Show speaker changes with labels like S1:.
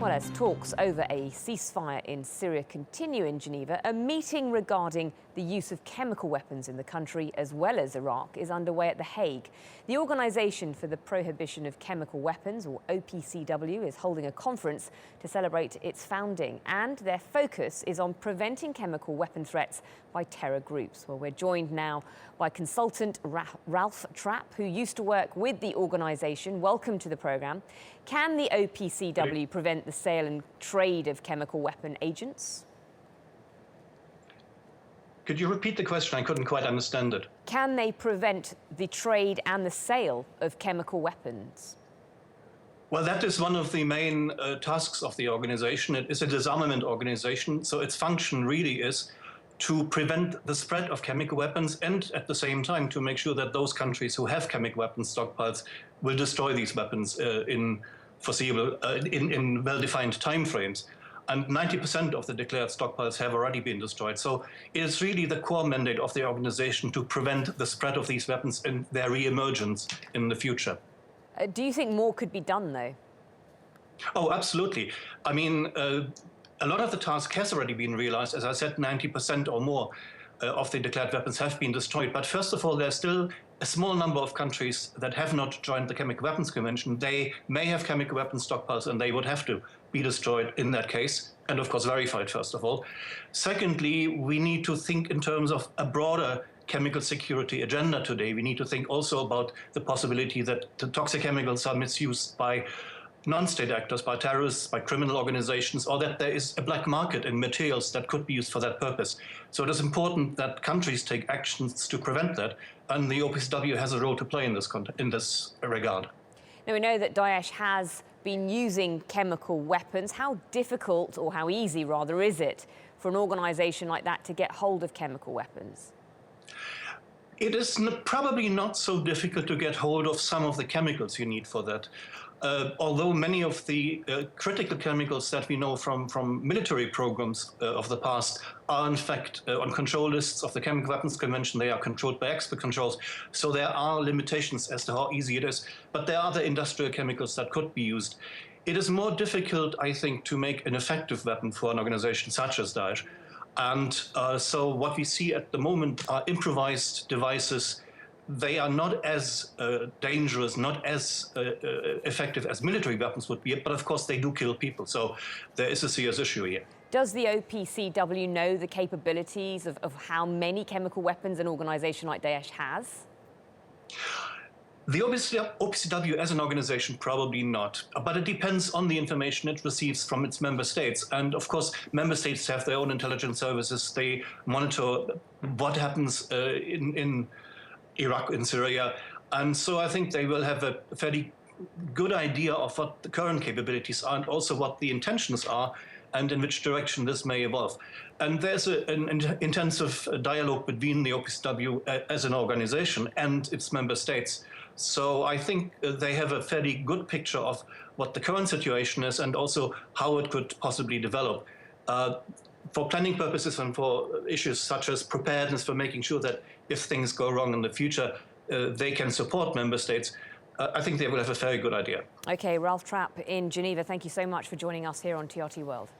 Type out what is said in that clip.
S1: Well, as talks over a ceasefire in Syria continue in Geneva, a meeting regarding the use of chemical weapons in the country, as well as Iraq, is underway at The Hague. The Organisation for the Prohibition of Chemical Weapons, or OPCW, is holding a conference to celebrate its founding, and their focus is on preventing chemical weapon threats by terror groups. Well, we're joined now by consultant Ralf Trapp, who used to work with the organisation. Welcome to the programme. Can the OPCW prevent the sale and trade of chemical weapon agents?
S2: Could you repeat the question? I couldn't quite understand it.
S1: Can they prevent the trade and the sale of chemical weapons?
S2: Well, that is one of the main tasks of the organization. It is a disarmament organization, so its function really is to prevent the spread of chemical weapons and at the same time to make sure that those countries who have chemical weapons stockpiles will destroy these weapons in well-defined timeframes. And 90% of the declared stockpiles have already been destroyed. So it is really the core mandate of the organization to prevent the spread of these weapons and their re-emergence in the future.
S1: Do you think more could be done, though?
S2: Oh, absolutely. I mean, a lot of the task has already been realized. As I said, 90% or more of the declared weapons have been destroyed. But first of all, there's still a small number of countries that have not joined the Chemical Weapons Convention. They may have chemical weapons stockpiles and they would have to be destroyed in that case, and of course verified, first of all. Secondly, we need to think in terms of a broader chemical security agenda today. We need to think also about the possibility that the toxic chemicals are misused by non-state actors, by terrorists, by criminal organizations, or that there is a black market in materials that could be used for that purpose. So it is important that countries take actions to prevent that, and the OPCW has a role to play in this regard.
S1: Now, we know that Daesh has been using chemical weapons. How difficult, or how easy rather, is it for an organization like that to get hold of chemical weapons?
S2: It is probably not so difficult to get hold of some of the chemicals you need for that. Although many of the critical chemicals that we know from military programs of the past are in fact on control lists of the Chemical Weapons Convention, they are controlled by expert controls. So there are limitations as to how easy it is. But there are other industrial chemicals that could be used. It is more difficult, I think, to make an effective weapon for an organization such as Daesh. And so what we see at the moment are improvised devices. They are not as dangerous, not as effective as military weapons would be, but of course they do kill people. So there is a serious issue here.
S1: Does the OPCW know the capabilities of how many chemical weapons an organization like Daesh has?
S2: The OPCW as an organization, probably not, but it depends on the information it receives from its member states. And of course, member states have their own intelligence services. They monitor what happens in Iraq, in Syria. And so I think they will have a fairly good idea of what the current capabilities are and also what the intentions are and in which direction this may evolve. And there's an intensive dialogue between the OPCW as an organization and its member states. So I think they have a fairly good picture of what the current situation is and also how it could possibly develop. For planning purposes and for issues such as preparedness for making sure that if things go wrong in the future, they can support member states, I think they will have a very good idea.
S1: OK, Ralf Trapp in Geneva, thank you so much for joining us here on TRT World.